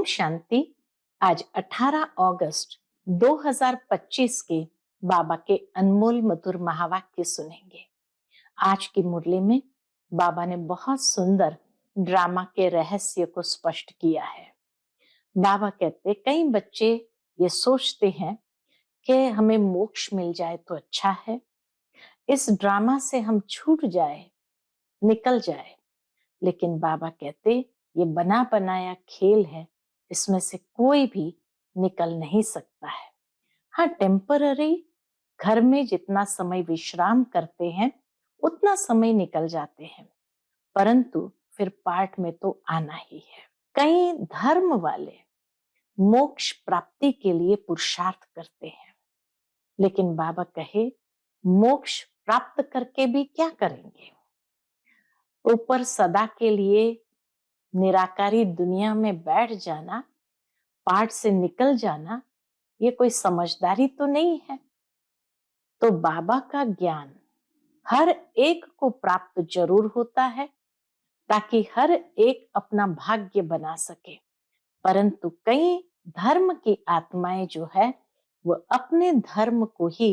ओम शांति। आज 18 अगस्त 2025 के बाबा के अनमोल मधुर महावाक्य सुनेंगे। आज की मुरली में बाबा ने बहुत सुंदर ड्रामा के रहस्य को स्पष्ट किया है। बाबा कहते कई बच्चे ये सोचते हैं कि हमें मोक्ष मिल जाए तो अच्छा है, इस ड्रामा से हम छूट जाए, निकल जाए। लेकिन बाबा कहते ये बना बनाया खेल है, इसमें से कोई भी निकल नहीं सकता है। हाँ, टेम्पररी घर में जितना समय विश्राम करते हैं उतना समय निकल जाते हैं, परंतु फिर पाठ में तो आना ही है। कई धर्म वाले मोक्ष प्राप्ति के लिए पुरुषार्थ करते हैं, लेकिन बाबा कहे मोक्ष प्राप्त करके भी क्या करेंगे? ऊपर सदा के लिए निराकारी दुनिया में बैठ जाना, पाठ से निकल जाना, ये कोई समझदारी तो नहीं है। तो बाबा का ज्ञान हर एक को प्राप्त जरूर होता है ताकि हर एक अपना भाग्य बना सके, परंतु कई धर्म की आत्माएं जो है वो अपने धर्म को ही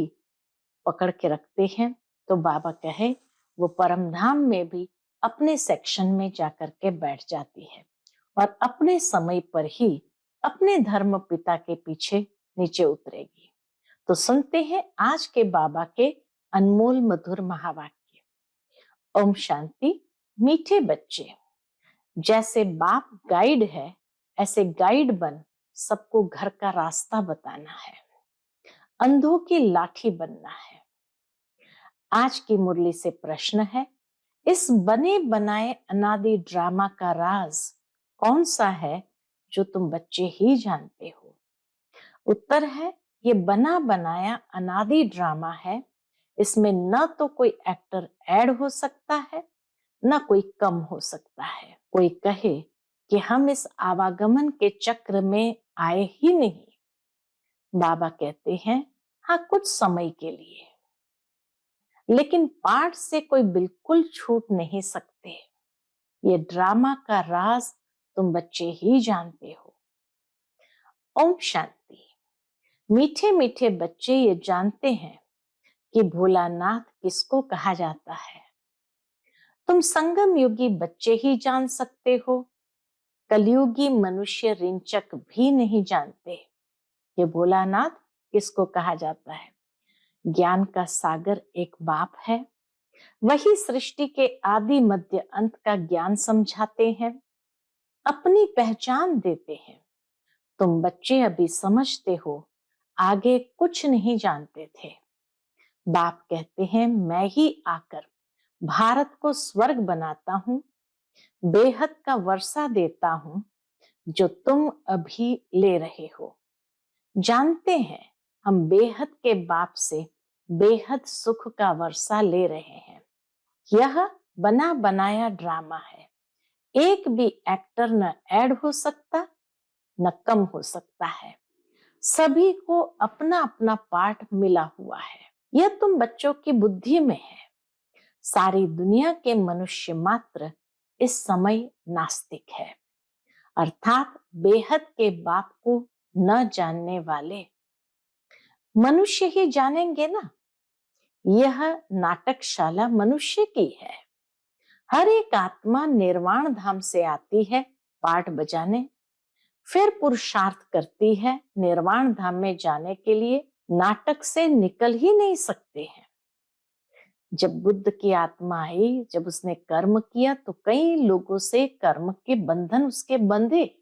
पकड़ के रखते हैं। तो बाबा कहे वो परम धाम में भी अपने सेक्शन में जाकर के बैठ जाती है और अपने समय पर ही अपने धर्म पिता के पीछे नीचे उतरेगी। तो सुनते हैं आज के बाबा के अनमोल मधुर महावाक्य। ओम शांति। मीठे बच्चे, जैसे बाप गाइड है ऐसे गाइड बन सबको घर का रास्ता बताना है, अंधों की लाठी बनना है। आज की मुरली से प्रश्न है, इस बने बनाए अनादि ड्रामा का राज कौन सा है जो तुम बच्चे ही जानते हो? उत्तर है, ये बना बनाया अनादि ड्रामा है। इसमें न तो कोई एक्टर ऐड हो सकता है, न कोई कम हो सकता है। कोई कहे कि हम इस आवागमन के चक्र में आए ही नहीं। बाबा कहते हैं, हाँ, कुछ समय के लिए, लेकिन पाठ से कोई बिल्कुल छूट नहीं सकते। ये ड्रामा का राज तुम बच्चे ही जानते हो। ओम शांति। मीठे मीठे बच्चे ये जानते हैं कि भोलानाथ किसको कहा जाता है। तुम संगम युगी बच्चे ही जान सकते हो, कलयुगी मनुष्य रिंचक भी नहीं जानते कि भोलानाथ किसको कहा जाता है। ज्ञान का सागर एक बाप है, वही सृष्टि के आदि मध्य अंत का ज्ञान समझाते हैं, अपनी पहचान देते हैं। तुम बच्चे अभी समझते हो, आगे कुछ नहीं जानते थे। बाप कहते हैं, मैं ही आकर भारत को स्वर्ग बनाता हूं, बेहद का वर्षा देता हूं जो तुम अभी ले रहे हो। जानते हैं हम बेहद के बाप से बेहद सुख का वर्षा ले रहे हैं। यह बना बनाया ड्रामा है, एक भी एक्टर न ऐड हो सकता न कम हो सकता है। सभी को अपना अपना पार्ट मिला हुआ है। यह तुम बच्चों की बुद्धि में है। सारी दुनिया के मनुष्य मात्र इस समय नास्तिक है, अर्थात बेहद के बाप को न जानने वाले। मनुष्य ही जानेंगे ना। यह नाटकशाला मनुष्य की है। हर एक आत्मा निर्वाण धाम से आती है पाठ बजाने, फिर पुरुषार्थ करती है निर्वाण धाम में जाने के लिए। नाटक से निकल ही नहीं सकते हैं। जब बुद्ध की आत्मा आई, जब उसने कर्म किया तो कई लोगों से कर्म के बंधन उसके बंधे।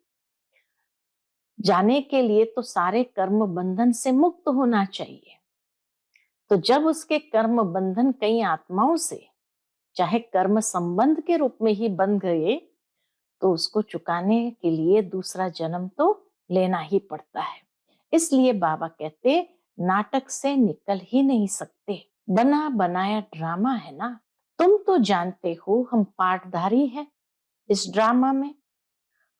जाने के लिए तो सारे कर्म बंधन से मुक्त होना चाहिए। तो जब उसके कर्म बंधन कई आत्माओं से चाहे कर्म संबंध के रूप में ही बंध गए, तो उसको चुकाने के लिए दूसरा जन्म तो लेना ही पड़ता है। इसलिए बाबा कहते नाटक से निकल ही नहीं सकते। बना बनाया ड्रामा है ना। तुम तो जानते हो हम पाठधारी हैं इस ड्रामा में।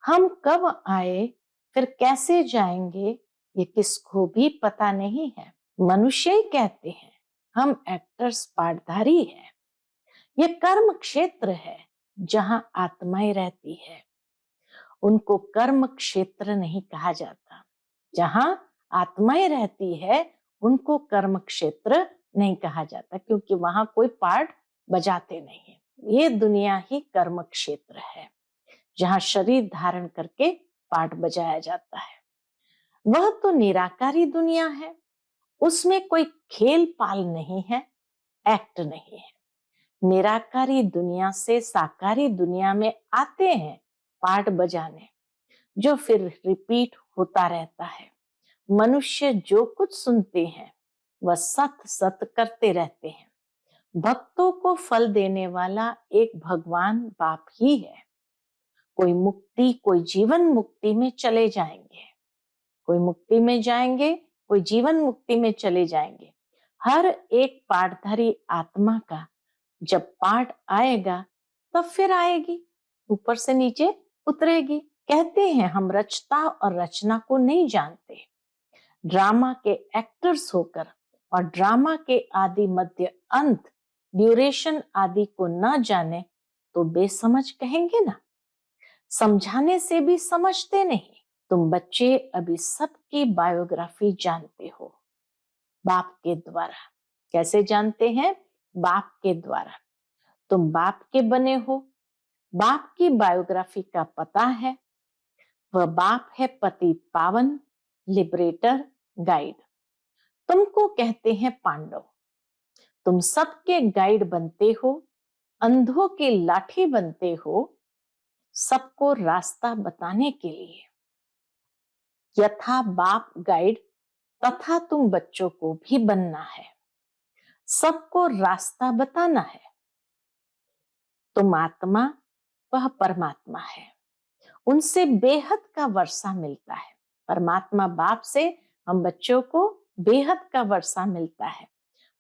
हम कब आए फिर कैसे जाएंगे ये किसको भी पता नहीं है। मनुष्य ही कहते हैं हम एक्टर्स पाठधारी हैं। ये कर्म क्षेत्र है जहां आत्माएं रहती है उनको कर्म क्षेत्र नहीं कहा जाता। जहां आत्माएं रहती है उनको कर्म क्षेत्र नहीं कहा जाता, क्योंकि वहां कोई पार्ट बजाते नहीं है। ये दुनिया ही कर्म क्षेत्र है, जहां शरीर धारण करके पार्ट बजाया जाता है। वह तो निराकारी दुनिया है, उसमें कोई खेल पाल नहीं है, एक्ट नहीं है। निराकारी दुनिया से साकारी दुनिया में आते हैं पार्ट बजाने, जो फिर रिपीट होता रहता है। मनुष्य जो कुछ सुनते हैं वह सत सत करते रहते हैं। भक्तों को फल देने वाला एक भगवान बाप ही है। कोई मुक्ति, कोई जीवन मुक्ति में चले जाएंगे, कोई मुक्ति में जाएंगे, कोई जीवन मुक्ति में चले जाएंगे। हर एक पाठधारी आत्मा का जब पाठ आएगा तब फिर आएगी, ऊपर से नीचे उतरेगी। कहते हैं हम रचता और रचना को नहीं जानते। ड्रामा के एक्टर्स होकर और ड्रामा के आदि मध्य अंत ड्यूरेशन आदि को न जाने तो बेसमझ कहेंगे ना। समझाने से भी समझते नहीं। तुम बच्चे अभी सबकी बायोग्राफी जानते हो बाप के द्वारा। कैसे जानते हैं? बाप के द्वारा। तुम बाप के बने हो, बाप की बायोग्राफी का पता है। वह बाप है पतित पावन, लिबरेटर, गाइड। तुमको कहते हैं पांडव। तुम सबके गाइड बनते हो, अंधों की लाठी बनते हो, सबको रास्ता बताने के लिए। यथा बाप गाइड तथा तुम बच्चों को भी बनना है, सबको रास्ता बताना है। तुम आत्मा, वह परमात्मा है, उनसे बेहद का वर्षा मिलता है। परमात्मा बाप से हम बच्चों को बेहद का वर्षा मिलता है।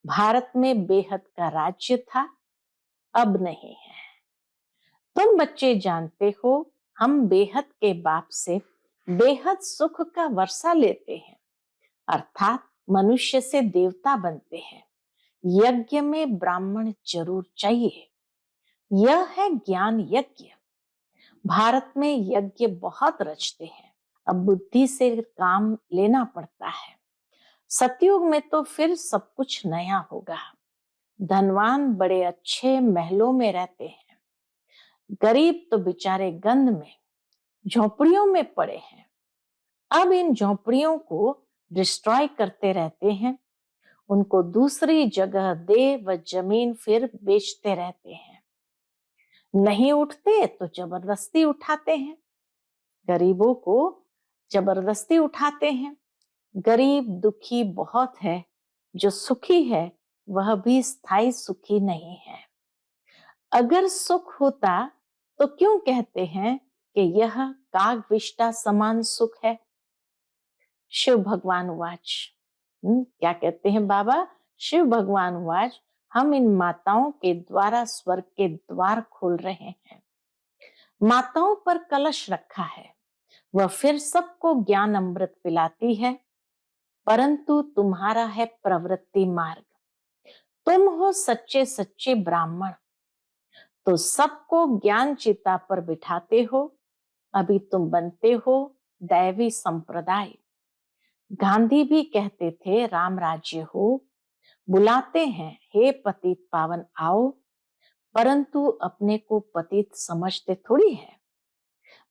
भारत में बेहद का राज्य था, अब नहीं है। तुम बच्चे जानते हो हम बेहद के बाप से बेहद सुख का वर्षा लेते हैं, अर्थात मनुष्य से देवता बनते हैं। यज्ञ में ब्राह्मण जरूर चाहिए, यह है ज्ञान यज्ञ। भारत में यज्ञ बहुत रचते हैं, अब बुद्धि से काम लेना पड़ता है। सतयुग में तो फिर सब कुछ नया होगा। धनवान बड़े अच्छे महलों में रहते हैं, गरीब तो बेचारे गंद में, झोपड़ियों में पड़े हैं। अब इन झोपड़ियों को डिस्ट्रॉय करते रहते हैं, उनको दूसरी जगह दे व जमीन फिर बेचते रहते हैं। नहीं उठते तो जबरदस्ती उठाते हैं, गरीबों को जबरदस्ती उठाते हैं। गरीब दुखी बहुत है, जो सुखी है वह भी स्थायी सुखी नहीं है। अगर सुख होता तो क्यों कहते हैं कि यह कागविष्टा समान सुख है? शिव भगवान वाच, क्या कहते हैं बाबा? शिव भगवान वाच, हम इन माताओं के द्वारा स्वर्ग के द्वार खोल रहे हैं। माताओं पर कलश रखा है, वह फिर सबको ज्ञान अमृत पिलाती है, परंतु तुम्हारा है प्रवृत्ति मार्ग। तुम हो सच्चे सच्चे ब्राह्मण, तो सबको ज्ञान चिता पर बिठाते हो। अभी तुम बनते हो दैवी संप्रदाय। गांधी भी कहते थे राम राज्य हो, बुलाते हैं हे पतित पावन आओ, परंतु अपने को पतित समझते थोड़ी है।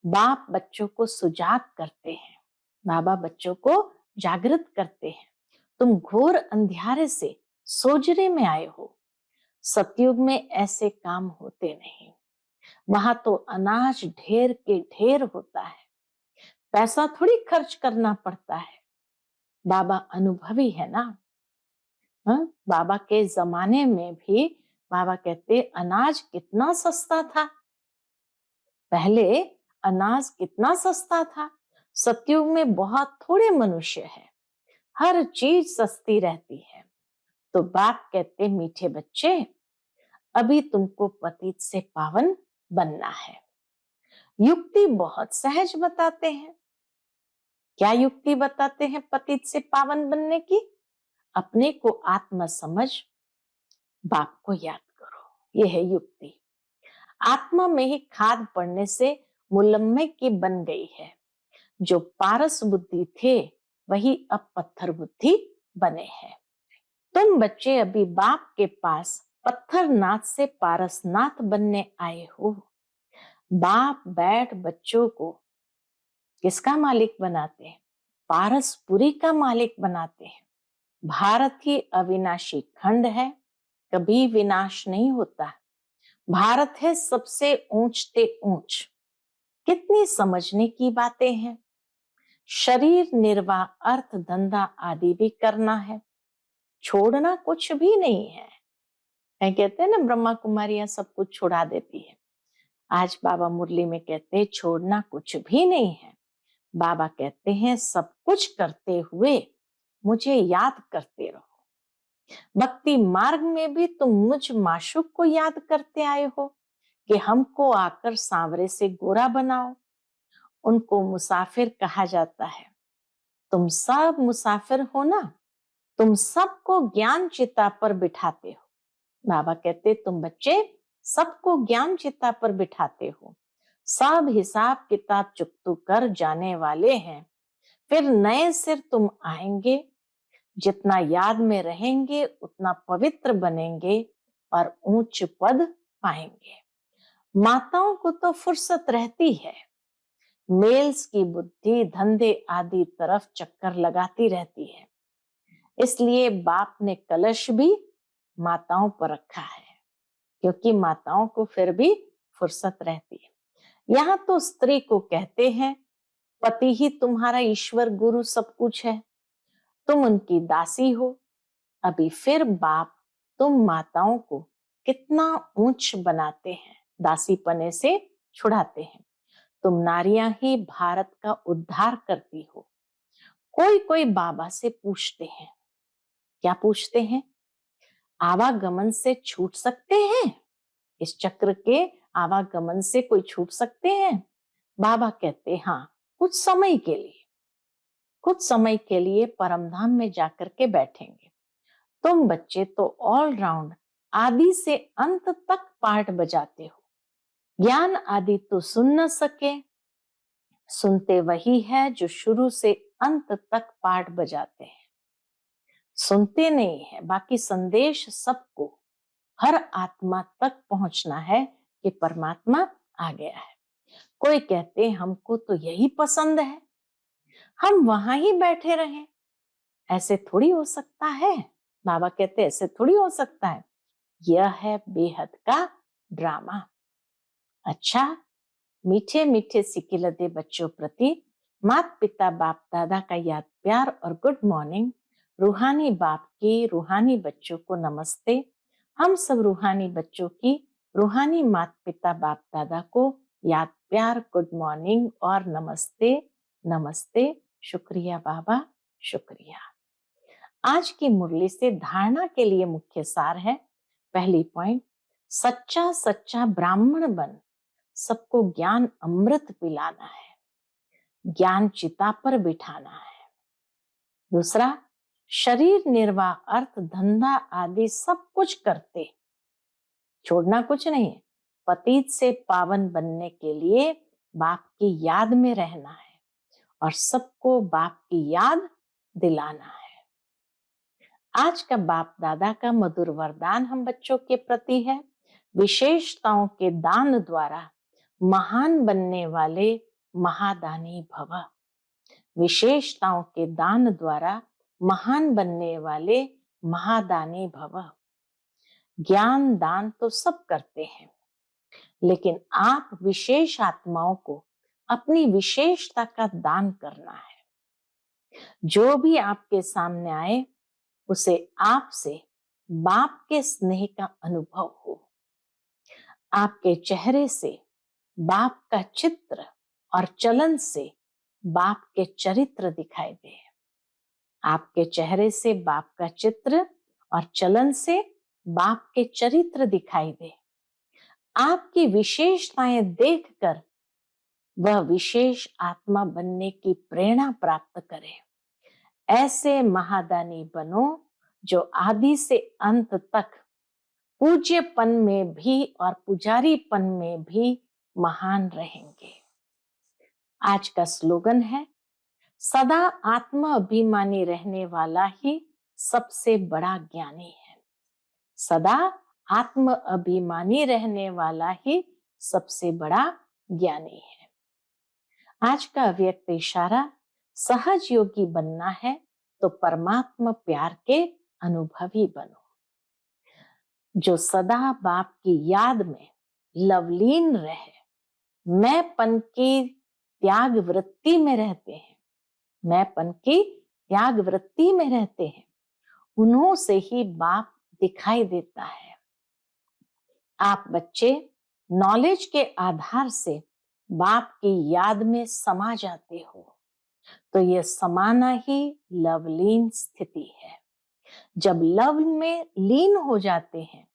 बाप बच्चों को सुजाग करते हैं, बाबा बच्चों को जागृत करते हैं। तुम घोर अंधियारे से सोजरे में आए हो। सतयुग में ऐसे काम होते नहीं, वहां तो अनाज ढेर के ढेर होता है, पैसा थोड़ी खर्च करना पड़ता है। बाबा अनुभवी है ना। बाबा के जमाने में भी बाबा कहते अनाज कितना सस्ता था, पहले अनाज कितना सस्ता था। सतयुग में बहुत थोड़े मनुष्य हैं, हर चीज सस्ती रहती है। तो बाप कहते मीठे बच्चे, अभी तुमको पतित से पावन बनना है। युक्ति बहुत सहज बताते हैं। क्या युक्ति बताते हैं पतित से पावन बनने की? अपने को आत्मा समझ, बाप को याद करो, यह है युक्ति। आत्मा में ही खाद पड़ने से मुलम्मे की बन गई है। जो पारस बुद्धि थे वही अब पत्थर बुद्धि बने हैं। तुम बच्चे अभी बाप के पास पत्थरनाथ से पारसनाथ बनने आए हो। बाप बैठ बच्चों को किसका मालिक बनाते हैं? पारसपुरी का मालिक बनाते हैं। भारत ही अविनाशी खंड है, कभी विनाश नहीं होता। भारत है सबसे ऊंचते ऊंच। कितनी समझने की बातें हैं। शरीर निर्वाह, अर्थ धंधा आदि भी करना है, छोड़ना कुछ भी नहीं है। कहते हैं ना, ब्रह्मा कुमारियां सब कुछ छुड़ा देती है। आज बाबा मुरली में कहते हैं छोड़ना कुछ भी नहीं है। बाबा कहते हैं सब कुछ करते हुए मुझे याद करते रहो। भक्ति मार्ग में भी तुम मुझ माशूक को याद करते आए हो कि हमको आकर सांवरे से गोरा बनाओ। उनको मुसाफिर कहा जाता है। तुम सब मुसाफिर हो ना, तुम सबको ज्ञान चिता पर बिठाते हो। बाबा कहते तुम बच्चे सबको ज्ञान चिता पर बिठाते हो। सब हिसाब किताब चुकतू कर जाने वाले हैं। फिर नए सिर तुम आएंगे। जितना याद में रहेंगे उतना पवित्र बनेंगे और ऊंच पद पाएंगे। माताओं को तो फुर्सत रहती है, मेल्स की बुद्धि धंधे आदि तरफ चक्कर लगाती रहती है। इसलिए बाप ने कलश भी माताओं पर रखा है, क्योंकि माताओं को फिर भी फुर्सत रहती है। यहाँ तो स्त्री को कहते हैं पति ही तुम्हारा ईश्वर गुरु सब कुछ है, तुम उनकी दासी हो। अभी फिर बाप तुम माताओं को कितना ऊंच बनाते हैं, दासी पने से छुड़ाते हैं। तुम नारियां ही भारत का उद्धार करती हो। कोई कोई बाबा से पूछते हैं, क्या पूछते हैं? आवागमन से छूट सकते हैं? इस चक्र के आवागमन से कोई छूट सकते हैं? बाबा कहते हाँ, कुछ समय के लिए, कुछ समय के लिए परमधाम में जाकर के बैठेंगे। तुम बच्चे तो ऑलराउंड आदि से अंत तक पाठ बजाते हो। ज्ञान आदि तो सुन न सके, सुनते वही है जो शुरू से अंत तक पाठ बजाते हैं। सुनते नहीं है, बाकी संदेश सबको, हर आत्मा तक पहुंचना है कि परमात्मा आ गया है। कोई कहते हमको तो यही पसंद है, हम वहां ही बैठे रहें। ऐसे थोड़ी हो सकता है। बाबा कहते ऐसे थोड़ी हो सकता है। यह है बेहद का ड्रामा। अच्छा, मीठे मीठे सिकिलते बच्चों प्रति माता पिता बाप दादा का याद प्यार और गुड मॉर्निंग। रूहानी बाप की रूहानी बच्चों को नमस्ते। हम सब रूहानी बच्चों की रूहानी माता पिता बाप दादा को याद प्यार, गुड मॉर्निंग और नमस्ते नमस्ते। शुक्रिया बाबा, शुक्रिया। आज की मुरली से धारणा के लिए मुख्य सार है। पहली पॉइंट, सच्चा सच्चा ब्राह्मण बन सबको ज्ञान अमृत पिलाना है, ज्ञान चिता पर बिठाना है। दूसरा, शरीर निर्वाह, अर्थ धंधा आदि सब कुछ करते, छोड़ना कुछ नहीं है। पतित से पावन बनने के लिए बाप की याद में रहना है और सबको बाप की याद दिलाना है। आज का बाप दादा का मधुर वरदान हम बच्चों के प्रति है, विशेषताओं के दान द्वारा महान बनने वाले महादानी भव। विशेषताओं के दान द्वारा महान बनने वाले महादानी भव। ज्ञान दान तो सब करते हैं, लेकिन आप विशेष आत्माओं को अपनी विशेषता का दान करना है। जो भी आपके सामने आए उसे आपसे बाप के स्नेह का अनुभव हो। आपके चेहरे से बाप का चित्र और चलन से बाप के चरित्र दिखाई दे। आपके चेहरे से बाप का चित्र और चलन से बाप के चरित्र दिखाई दे। आपकी विशेषताएं देखकर वह विशेष आत्मा बनने की प्रेरणा प्राप्त करे। ऐसे महादानी बनो जो आदि से अंत तक पूज्यपन में भी और पुजारीपन में भी महान रहेंगे। आज का स्लोगन है, सदा आत्म अभिमानी रहने वाला ही सबसे बड़ा ज्ञानी है। सदा आत्म अभिमानी रहने वाला ही सबसे बड़ा ज्ञानी है। आज का व्यक्त इशारा, सहज योगी बनना है तो परमात्मा प्यार के अनुभवी बनो। जो सदा बाप की याद में लवलीन रहे, मैंपन की त्याग वृत्ति में रहते हैं, मैंपन की त्याग वृत्ति में रहते हैं, उन्हों से ही बाप दिखाई देता है। आप बच्चे नॉलेज के आधार से बाप की याद में समा जाते हो, तो यह समाना ही लवलीन स्थिति है। जब लव में लीन हो जाते हैं,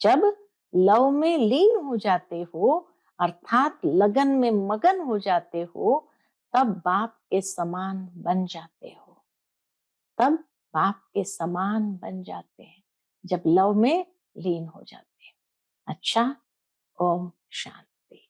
जब लव में लीन हो जाते हो, अर्थात लगन में मगन हो जाते हो, तब बाप के समान बन जाते हो, तब बाप के समान बन जाते हैं, जब लव में लीन हो जाते हैं। अच्छा, ओम शांति।